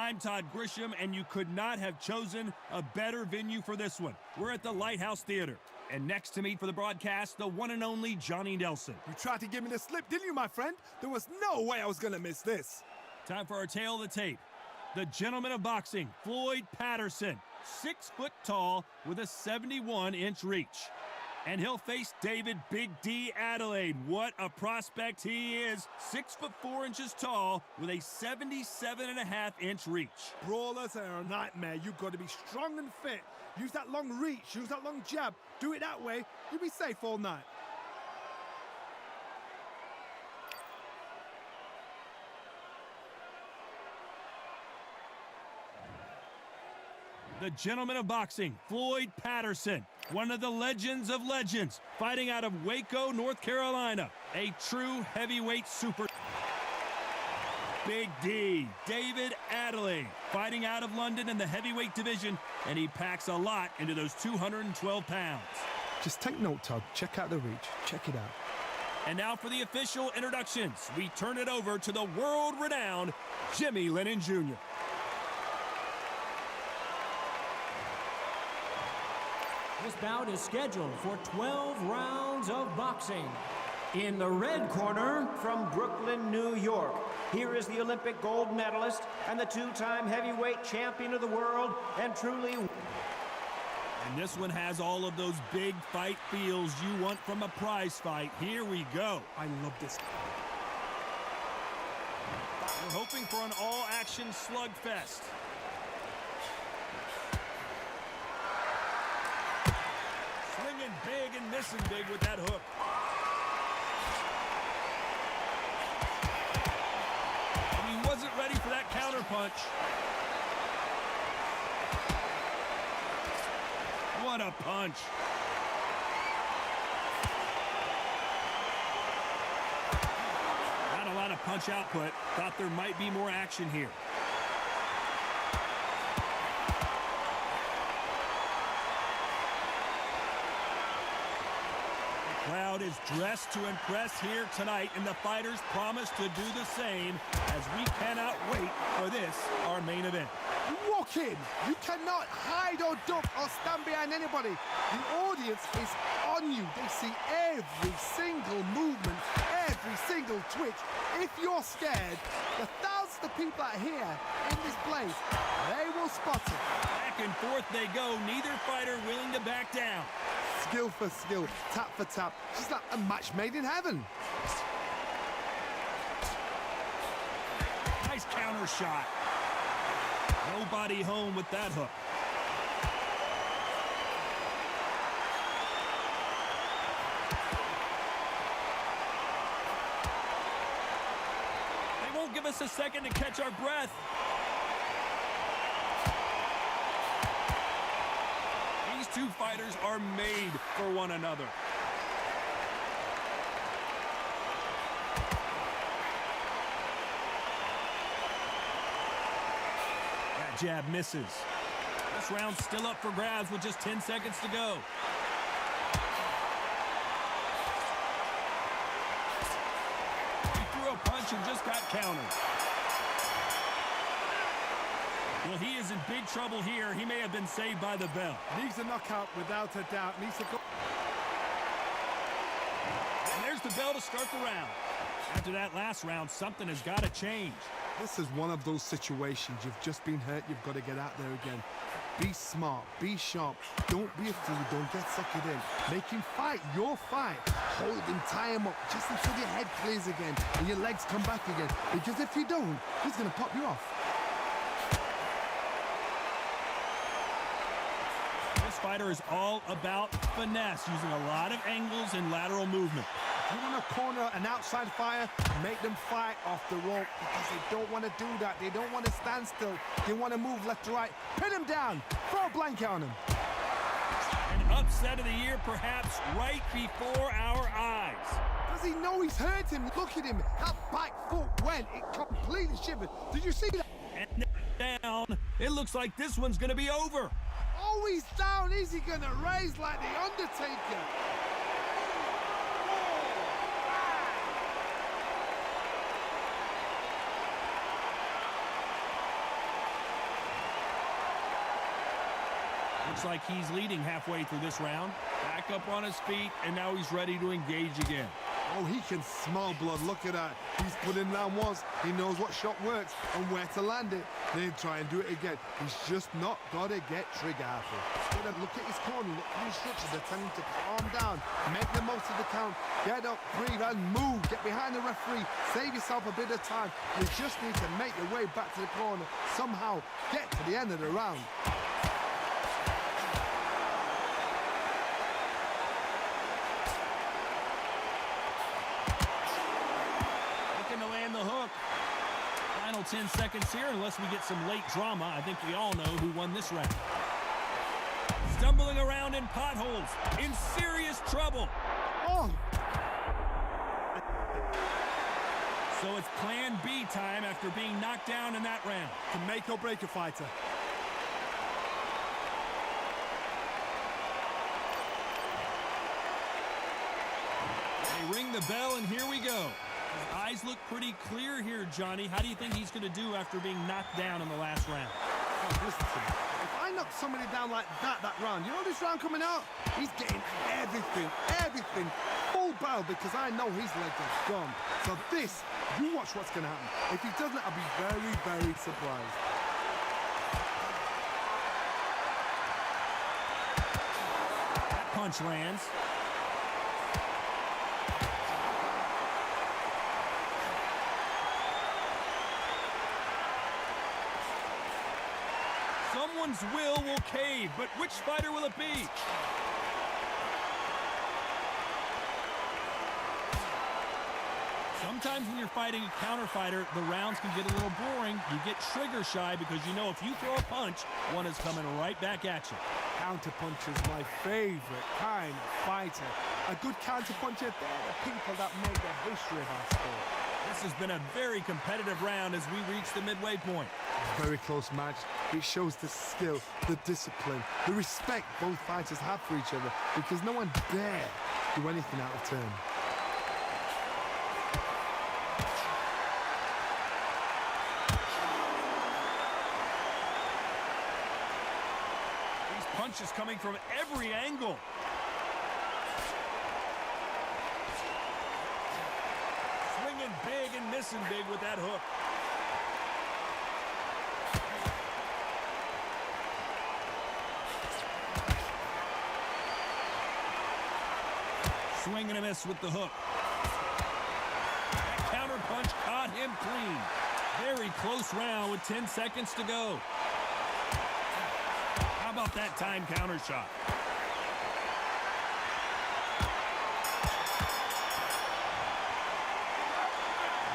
I'm Todd Grisham, and you could not have chosen a better venue for this one. We're at the Lighthouse Theater. And next to me for the broadcast, the one and only Johnny Nelson. You tried to give me the slip, didn't you, my friend? There was no way I was going to miss this. Time for our tale of the tape. The gentleman of boxing, Floyd Patterson, 6 foot tall with a 71-inch reach. And he'll face David Big D Adeleye. What a prospect he is. 6 foot 4 inches tall with a 77.5-inch reach. Brawlers are a nightmare. You've got to be strong and fit. Use that long reach, use that long jab. Do it that way, you'll be safe all night. The gentleman of boxing, Floyd Patterson, one of the legends of legends, fighting out of Waco, North Carolina, a true heavyweight super. Big D, David Adeleye, fighting out of London in the heavyweight division, and he packs a lot into those 212 pounds. Just take note, Todd. Check out the reach. Check it out. And now for the official introductions. We turn it over to the world-renowned Jimmy Lennon Jr. This bout is scheduled for 12 rounds of boxing. In the red corner, from Brooklyn, New York, here is the Olympic gold medalist and the 2-time heavyweight champion of the world, and truly... And this one has all of those big fight feels you want from a prize fight. Here we go. I love this. We're hoping for an all-action slugfest. Swinging big and missing big with that hook. And he wasn't ready for that counterpunch. What a punch. Not a lot of punch output. Thought there might be more action here. The crowd is dressed to impress here tonight, and the fighters promise to do the same, as we cannot wait for this, our main event. You walk in. You cannot hide or duck or stand behind anybody. The audience is on you. They see every single movement, every single twitch. If you're scared, the thousands of people that are here in this place, they will spot it. Back and forth they go, neither fighter willing to back down. Skill for skill, tap for tap. Just like a match made in heaven. Nice counter shot. Nobody home with that hook. They won't give us a second to catch our breath. These two fighters are made for one another. Jab misses. This round's still up for grabs with just 10 seconds to go. He threw a punch and just got countered. Well, he is in big trouble here. He may have been saved by the bell. Needs a knockout without a doubt. Needs to go. And there's the bell to start the round. After that last round, something has got to change. This is one of those situations. You've just been hurt. You've got to get out there again. Be smart. Be sharp. Don't be a fool. Don't get suckered in. Make him fight your fight. Hold him, tie him up, just until your head clears again and your legs come back again. Because if you don't, he's going to pop you off. This fighter is all about finesse, using a lot of angles and lateral movement. You want to corner an outside fire, make them fight off the rope, because they don't want to do that. They don't want to stand still. They want to move left to right. Pin him down. Throw a blanket on him. An upset of the year, perhaps, right before our eyes. Does he know he's hurt him? Look at him. That back foot went. It completely shivered. Did you see that? And down. It looks like this one's going to be over. Oh, he's down. Is he going to raise like the Undertaker? Looks like he's leading halfway through this round. Back up on his feet, and now he's ready to engage again. Oh, he can smell blood. Look at that. He's put in round once. He knows what shot works and where to land it. Then try and do it again. He's just not got to get trigger happy. Look at his corner. Look at the instructions. They're telling him to calm down. Make the most of the count. Get up, breathe, and move. Get behind the referee. Save yourself a bit of time. You just need to make your way back to the corner. Somehow get to the end of the round. To land the hook. Final 10 seconds here, unless we get some late drama. I think we all know who won this round. Stumbling around in potholes, in serious trouble. Oh! So it's plan B time after being knocked down in that round. To make or break a fighter. They ring the bell, and here we go. His eyes look pretty clear here, Johnny. How do you think he's going to do after being knocked down in the last round? Oh, listen to me. If I knock somebody down like that round, you know this round coming out? He's getting everything, full barrel, because I know his legs are gone. So this, you watch what's going to happen. If he doesn't, I'll be very, very surprised. That punch lands. Someone's will cave, but which fighter will it be? Sometimes when you're fighting a counter fighter, the rounds can get a little boring. You get trigger shy because you know if you throw a punch, one is coming right back at you. Counter puncher is my favorite kind of fighter. A good counter puncher, they're the people that make the history of our sport. This has been a very competitive round as we reach the midway point. Very close match. It shows the skill, the discipline, the respect both fighters have for each other, because no one dare do anything out of turn. These punches coming from every angle. Swinging big and missing big with that hook. Swing and a miss with the hook. That counter punch caught him clean. Very close round with 10 seconds to go. How about that time counter shot?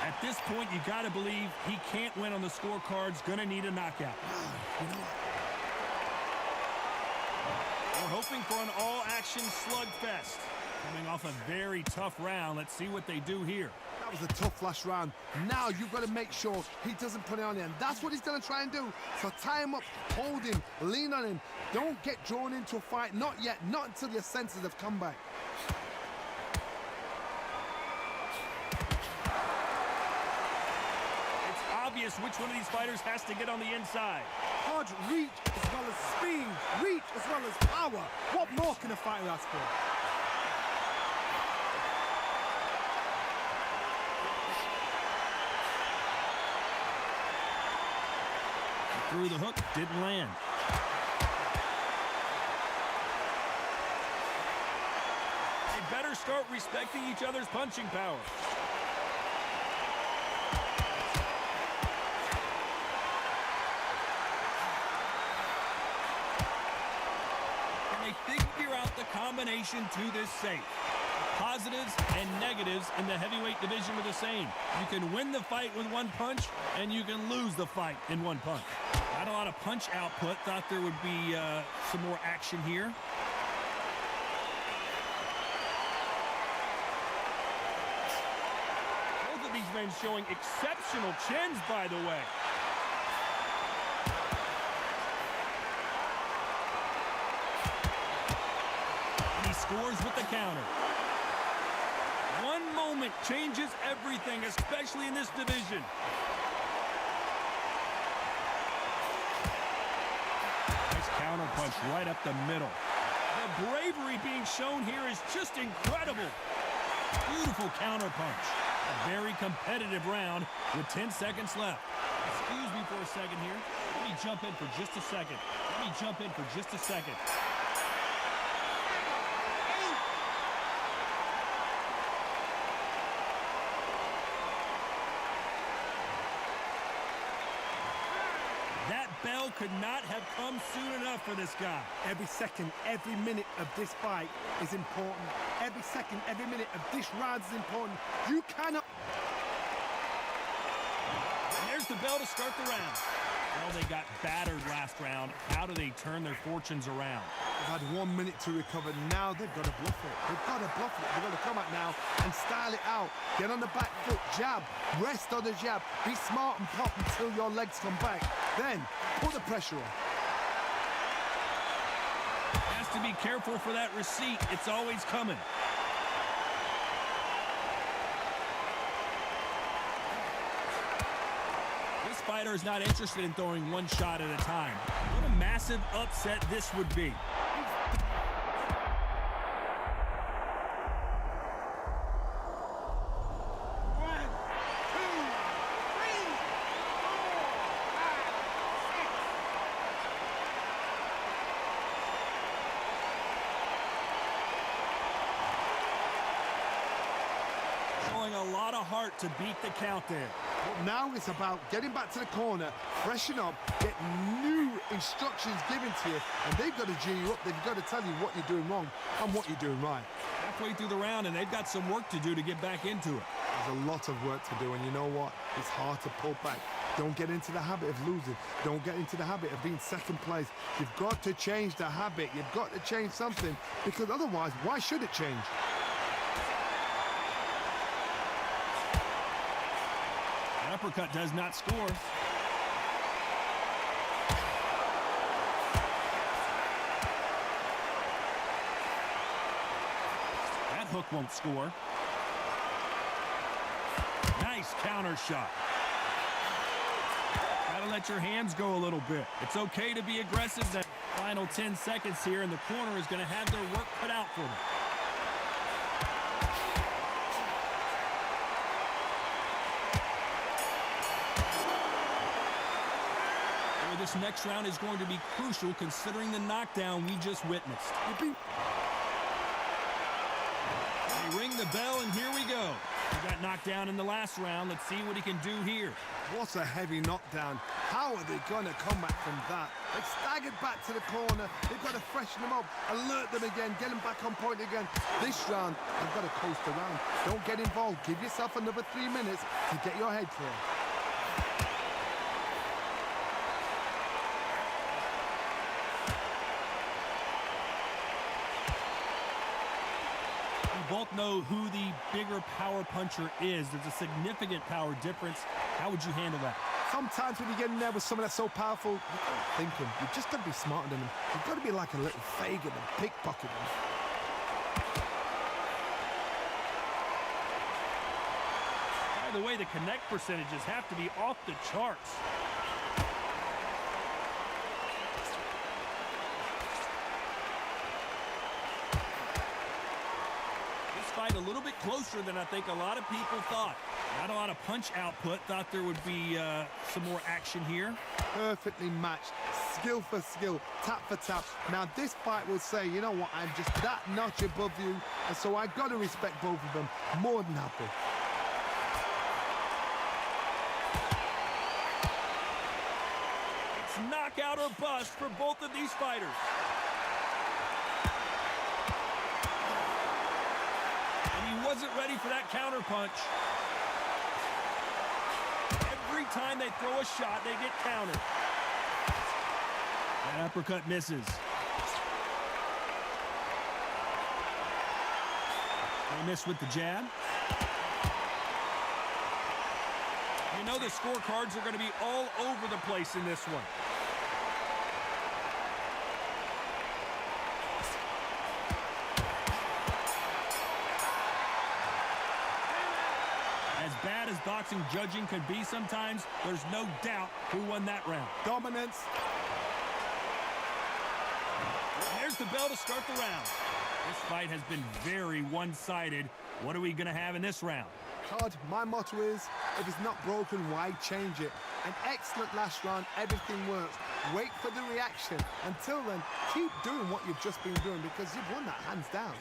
At this point, you got to believe he can't win on the scorecards. Gonna need a knockout. We're hoping for an all-action slugfest. Coming off a very tough round. Let's see what they do here. That was a tough last round. Now you've got to make sure he doesn't put it on you, and that's what he's going to try and do. So tie him up, hold him, lean on him. Don't get drawn into a fight. Not yet. Not until your senses have come back. It's obvious which one of these fighters has to get on the inside. Hard reach as well as speed. Reach as well as power. What more can a fighter ask for? Through the hook, didn't land. They better start respecting each other's punching power. And they figure out the combination to this safe. Positives and negatives in the heavyweight division are the same. You can win the fight with one punch, and you can lose the fight in one punch. Not a lot of punch output. Thought there would be some more action here. Both of these men showing exceptional chins, by the way. And he scores with the counter. One moment changes everything, especially in this division. Counterpunch right up the middle. The bravery being shown here is just incredible. Beautiful counterpunch. A very competitive round with 10 seconds left. Excuse me for a second here. Let me jump in for just a second. That bell could not have come soon enough for this guy. Every second, every minute of this fight is important. Every second, every minute of this round is important. You cannot... And there's the bell to start the round. Well, they got battered last round. How do they turn their fortunes around? They've had 1 minute to recover. Now they've got to bluff it. They've got to come out now and style it out. Get on the back foot, jab, rest on the jab. Be smart and pop until your legs come back. Then, put the pressure on. Has to be careful for that receipt. It's always coming. This fighter is not interested in throwing one shot at a time. What a massive upset this would be. Showing a lot of heart to beat the count there. But now it's about getting back to the corner, freshen up, get new instructions given to you, and they've got to G you up. They've got to tell you what you're doing wrong and what you're doing right. Halfway through the round, and they've got some work to do to get back into it. There's a lot of work to do, and you know what? It's hard to pull back. Don't get into the habit of losing. Don't get into the habit of being second place. You've got to change the habit. You've got to change something, because otherwise, why should it change? An uppercut does not score. That hook won't score. Nice counter shot. Gotta let your hands go a little bit. It's okay to be aggressive. That final 10 seconds here, and the corner is going to have their work cut out for them. This next round is going to be crucial considering the knockdown we just witnessed. They ring the bell, and here we go. He got knocked down in the last round. Let's see what he can do here. What a heavy knockdown. How are they going to come back from that? They've staggered back to the corner. They've got to freshen them up, alert them again, get them back on point again. This round, they've got to coast around. Don't get involved. Give yourself another 3 minutes to get your head clear. Both know who the bigger power puncher is. There's a significant power difference. How would you handle that? Sometimes when you get in there with someone that's so powerful, you've got to think them. You've just got to be smarter than them. You've got to be like a little Fagin and pickpocket them. By the way, the connect percentages have to be off the charts. Fight a little bit closer than I think a lot of people thought. Not a lot of punch output. Thought there would be some more action here. Perfectly matched, skill for skill, tap for tap. Now this fight will say, you know what, I'm just that notch above you, and so I've got to respect both of them more than happy. It's knockout or bust for both of these fighters. Wasn't ready for that counter punch. Every time they throw a shot, they get countered. That uppercut misses. They miss with the jab. You know the scorecards are going to be all over the place in this one. As bad as boxing judging can be sometimes, there's no doubt who won that round. Dominance. the bell to start the round. This fight has been very one-sided. What are we going to have in this round? Todd, my motto is, if it's not broken, why change it? An excellent last round, everything works. Wait for the reaction. Until then, keep doing what you've just been doing because you've won that hands down.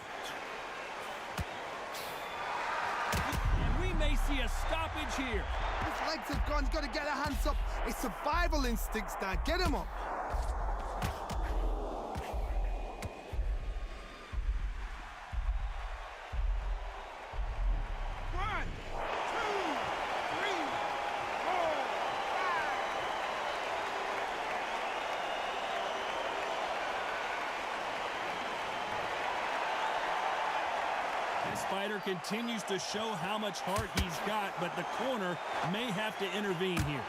And we may see a stoppage here. His legs have gone, he's got to get her hands up. It's survival instincts now, get him up. This fighter continues to show how much heart he's got, but the corner may have to intervene here.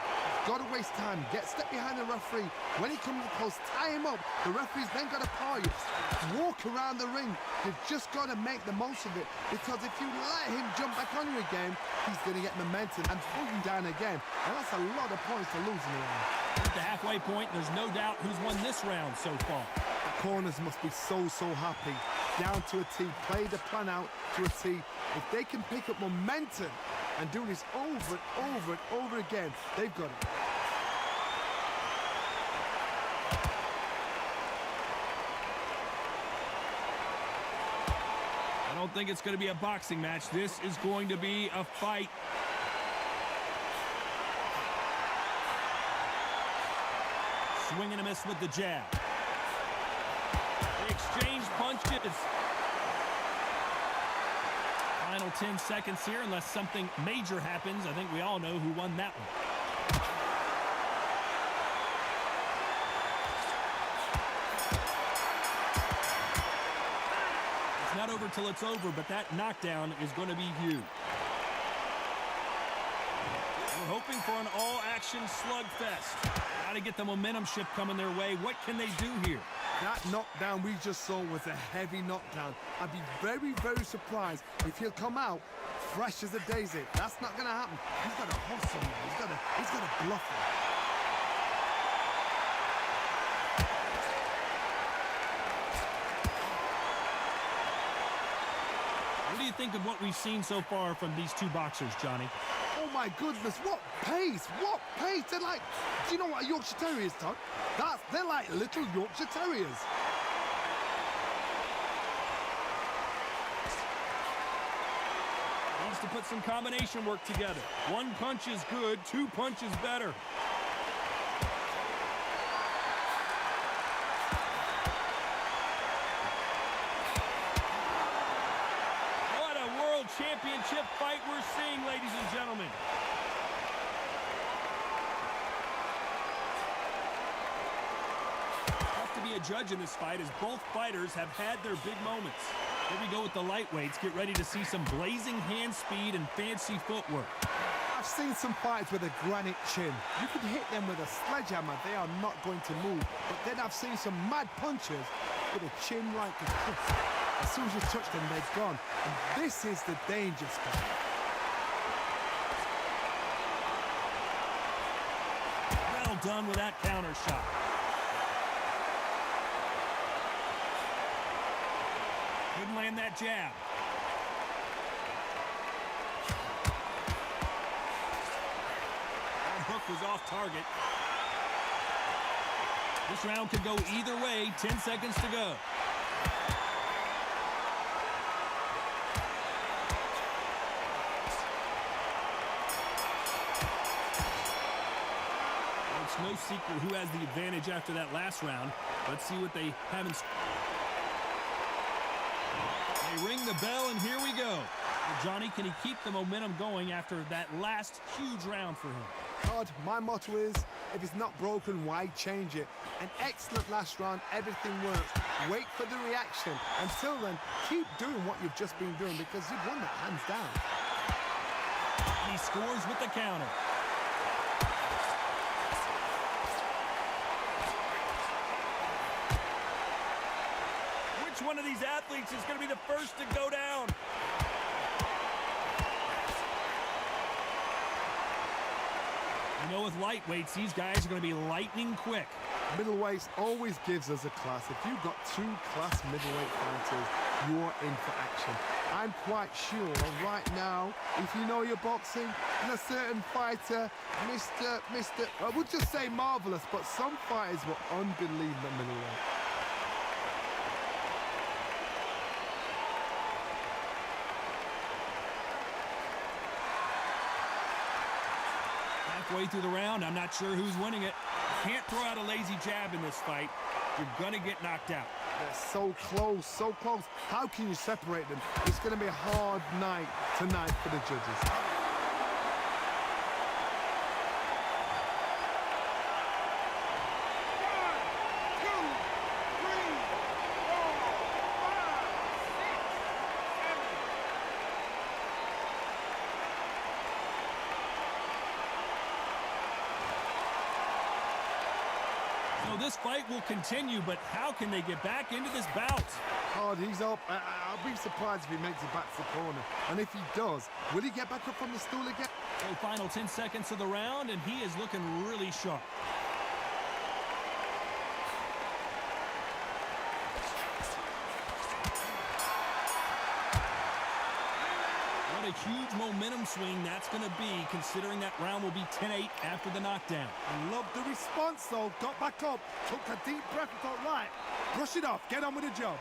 Got to waste time. Step behind the referee. When he comes close, tie him up. The referee's then got to power you. Walk around the ring. You've just got to make the most of it, because if you let him jump back on you again, he's going to get momentum and pull you down again. And that's a lot of points to lose in the round. At the halfway point, there's no doubt who's won this round so far. The corners must be so happy. Down to a T. Play the plan out to a T. If they can pick up momentum and do this over and over and over again, they've got it. I don't think it's going to be a boxing match. This is going to be a fight. Swing and a miss with the jab. They exchange punches. Final 10 seconds here, unless something major happens. I think we all know who won that one. It's not over till it's over, but that knockdown is going to be huge. We're hoping for an all-action slugfest. Got to get the momentum shift coming their way. What can they do here? That knockdown we just saw was a heavy knockdown. I'd be very surprised if he'll come out fresh as a daisy. That's not going to happen. He's got to hustle him. He's got to bluff him. What do you think of what we've seen so far from these two boxers, Johnny? Oh my goodness, what pace, what pace. They're like, do you know what a Yorkshire Terrier is, Todd? They're like little Yorkshire Terriers. Needs to put some combination work together. One punch is good, two punches better. What a world championship fight we're seeing, ladies and gentlemen. To be a judge in this fight, as both fighters have had their big moments. Here we go with the lightweights. Get ready to see some blazing hand speed and fancy footwork. I've seen some fights with a granite chin. You can hit them with a sledgehammer, they are not going to move. But then I've seen some mad punchers with a chin like a cliff. As soon as you touch them, they're gone. And this is the danger spot. Well done with that counter shot. Couldn't land that jab. That hook was off target. This round could go either way. 10 seconds to go. It's no secret who has the advantage after that last round. Let's see what they have in store. They ring the bell, and here we go. Well, Johnny, can he keep the momentum going after that last huge round for him? Todd, my motto is, if it's not broken, why change it? An excellent last round, everything works. Wait for the reaction. Until then, keep doing what you've just been doing because you've won that hands down. He scores with the counter. Which one of these athletes is going to be the first to go down? You know, with lightweights, these guys are going to be lightning quick. Middleweights always gives us a class. If you've got two class middleweight fighters, you're in for action. I'm quite sure right now, if you know your boxing, and a certain fighter, I would just say marvelous, but some fighters were unbelievable middleweight. Halfway through the round, I'm not sure who's winning it. You can't throw out a lazy jab in this fight. You're going to get knocked out. They're so close, so close. How can you separate them? It's going to be a hard night tonight for the judges. So this fight will continue, but how can they get back into this bout? Hard, he's up. I'll be surprised if he makes it back to the corner. And if he does, will he get back up from the stool again? So final 10 seconds of the round, and he is looking really sharp. What a huge momentum swing that's going to be, considering that round will be 10-8 after the knockdown. I love the response, though. Got back up, took a deep breath and thought, right, brush it off, get on with the job.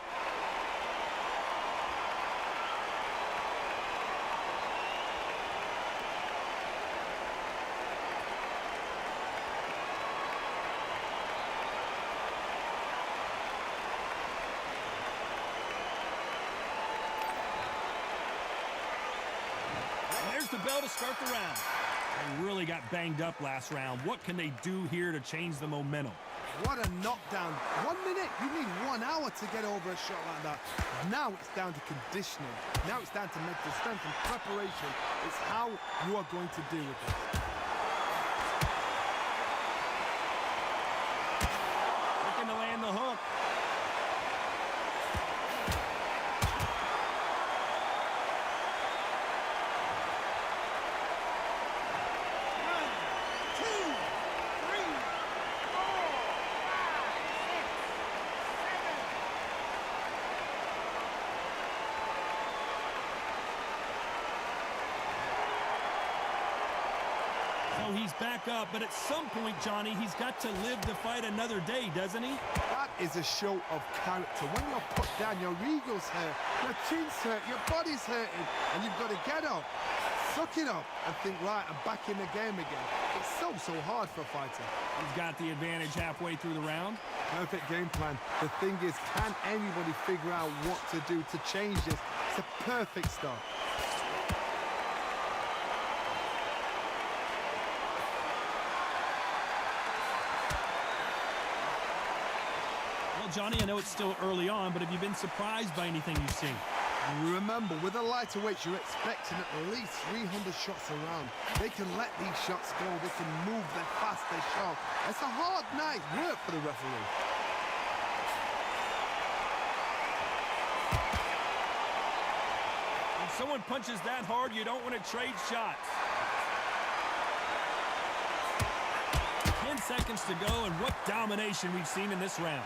The bell to start the round. They really got banged up last round. What can they do here to change the momentum? What a knockdown. 1 minute, you need 1 hour to get over a shot like that. Now it's down to conditioning. Now it's down to mental strength and preparation. It's how you are going to deal with it. Looking to land the hook. He's back up, but at some point, Johnny, he's got to live to fight another day, doesn't he? That is a show of character. When you're put down, your ego's hurt, your chin's hurt, your body's hurting, and you've got to get up, suck it up, and think, right, I'm back in the game again. It's so hard for a fighter. He's got the advantage halfway through the round. Perfect game plan. The thing is, can anybody figure out what to do to change this? It's a perfect start. Johnny, I know it's still early on, but have you been surprised by anything you've seen? Remember, with the lighter weights, you're expecting at least 300 shots around. They can let these shots go. They can move, they're fast, they're sharp. It's a hard night work for the referee. When someone punches that hard, you don't want to trade shots. 10 seconds to go, and what domination we've seen in this round.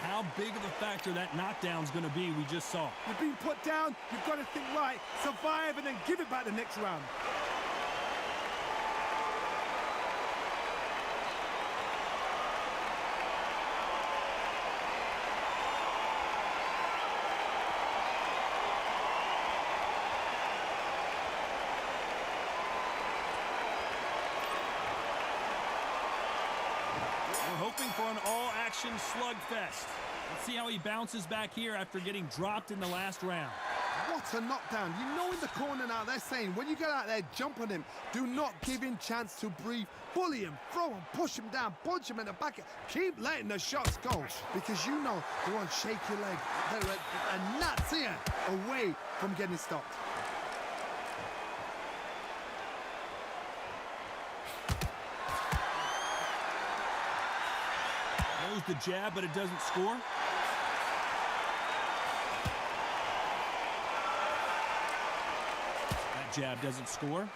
How big of a factor that knockdown's going to be we just saw. You've been put down, you've got to think right, survive, and then give it back the next round. Hoping for an all-action slugfest. Let's see how he bounces back here after getting dropped in the last round. What a knockdown. You know in the corner now, they're saying, when you get out there, jump on him. Do not give him chance to breathe. Bully him, throw him, push him down, punch him in the back. Keep letting the shots go, because you know they're on shaky leg. They're a gnat's ear away from getting stopped. The jab, but it doesn't score. jab doesn't score.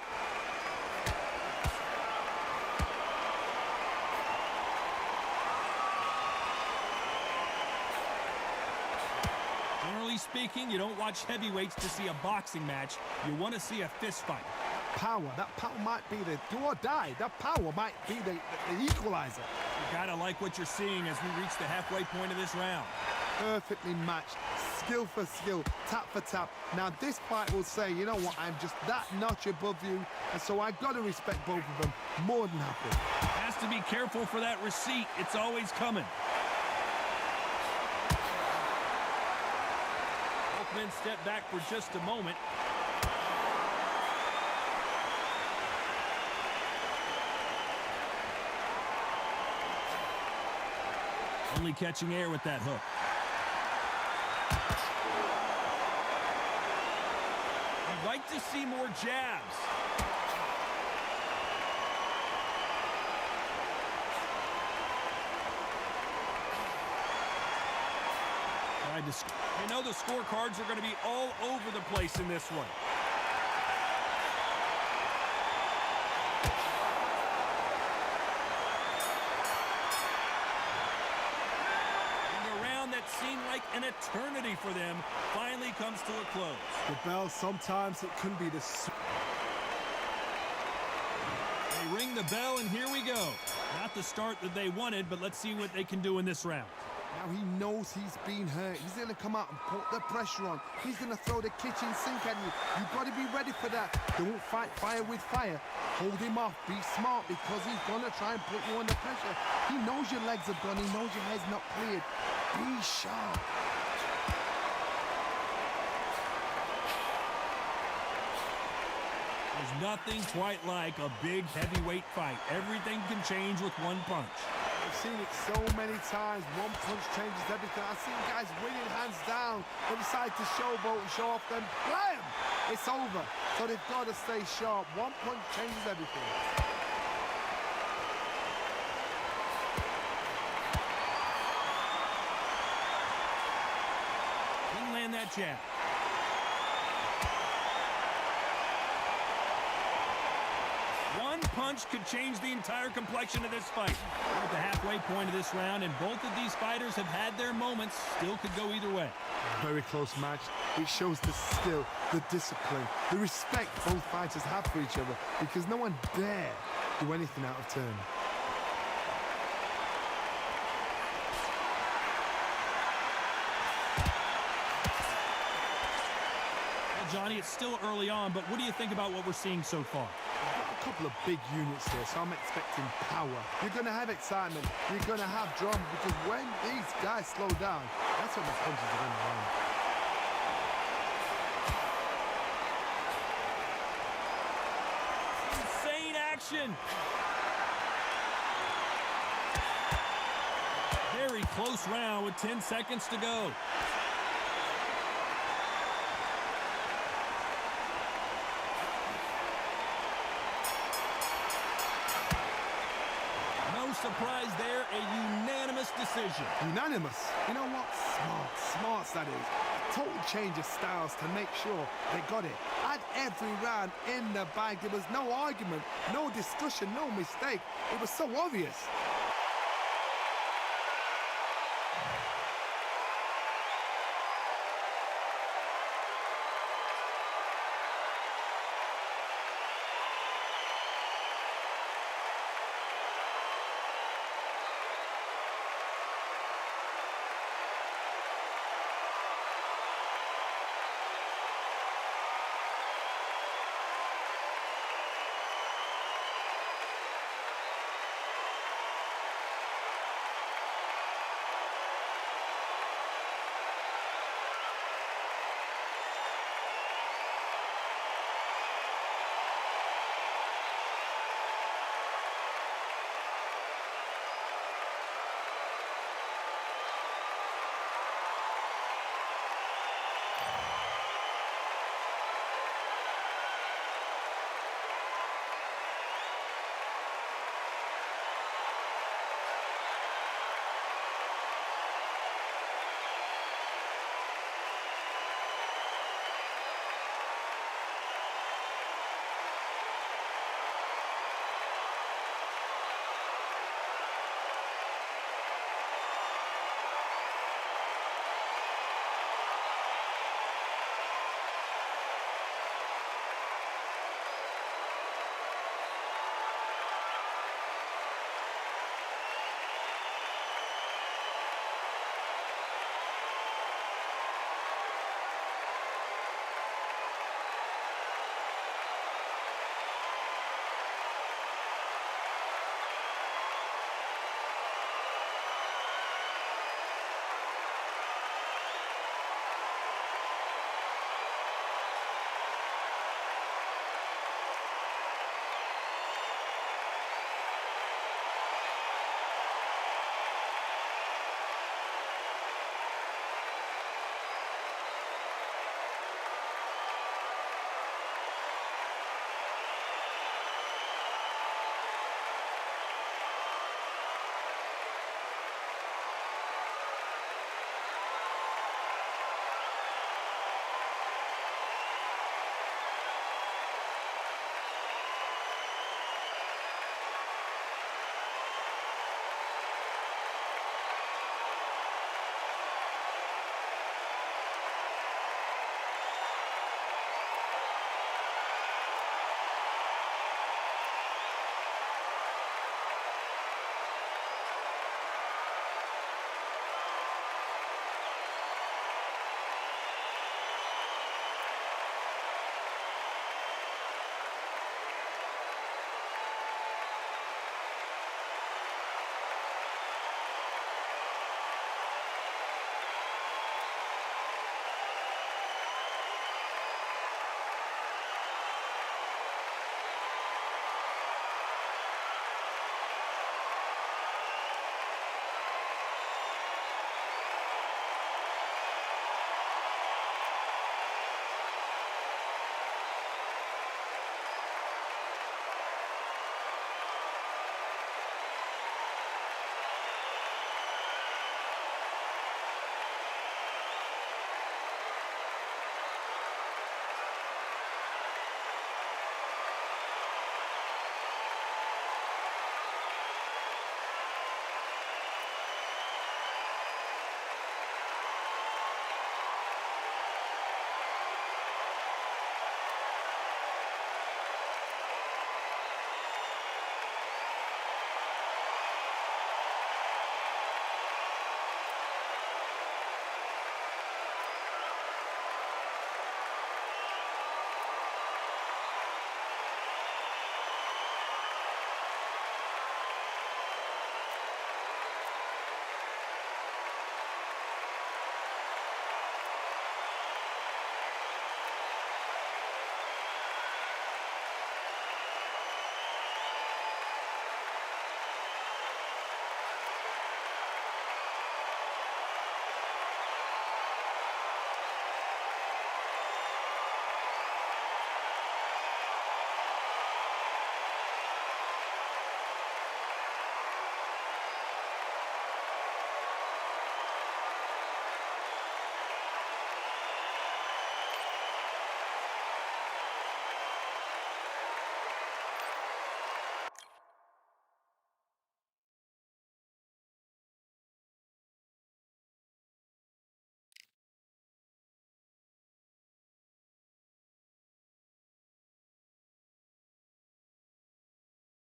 Generally speaking, you don't watch heavyweights to see a boxing match. You want to see a fist fight. Power. That power might be the do or die. That power might be the equalizer. You gotta like what you're seeing as we reach the halfway point of this round. Perfectly matched. Skill for skill. Tap for tap. Now this fight will say, you know what, I'm just that notch above you. And so I gotta respect both of them more than happy. Has to be careful for that receipt. It's always coming. Both men step back for just a moment. Only catching air with that hook. You'd like to see more jabs. You know the scorecards are going to be all over the place in this one. Seemed like an eternity for them finally comes to a close. The bell, sometimes it can be the... They ring the bell, and here we go. Not the start that they wanted, but let's see what they can do in this round. Now he knows he's been hurt. He's going to come out and put the pressure on. He's going to throw the kitchen sink at you. You've got to be ready for that. Don't fight fire with fire. Hold him off. Be smart because he's going to try and put you under pressure. He knows your legs are gone. He knows your head's not cleared. Be sharp. There's nothing quite like a big heavyweight fight. Everything can change with one punch. I've seen it so many times. One punch changes everything. I've seen guys winning hands down. They decide to showboat and show off, then blam! It's over. So they've got to stay sharp. One punch changes everything. Didn't land that jab. One punch could change the entire complexion of this fight. We're at the halfway point of this round, and both of these fighters have had their moments. Still could go either way. Very close match. It shows the skill, the discipline, the respect both fighters have for each other, because no one dare do anything out of turn. Well, Johnny, it's still early on, but what do you think about what we're seeing so far? A couple of big units here, so I'm expecting power. You're going to have excitement. You're going to have drama, because when these guys slow down, that's when the punches are going to land. Insane action! Very close round with 10 seconds to go. Surprise there, a unanimous decision. Unanimous? You know what? Smart that is. Total change of styles to make sure they got it. At every round in the bag, there was no argument, no discussion, no mistake. It was so obvious.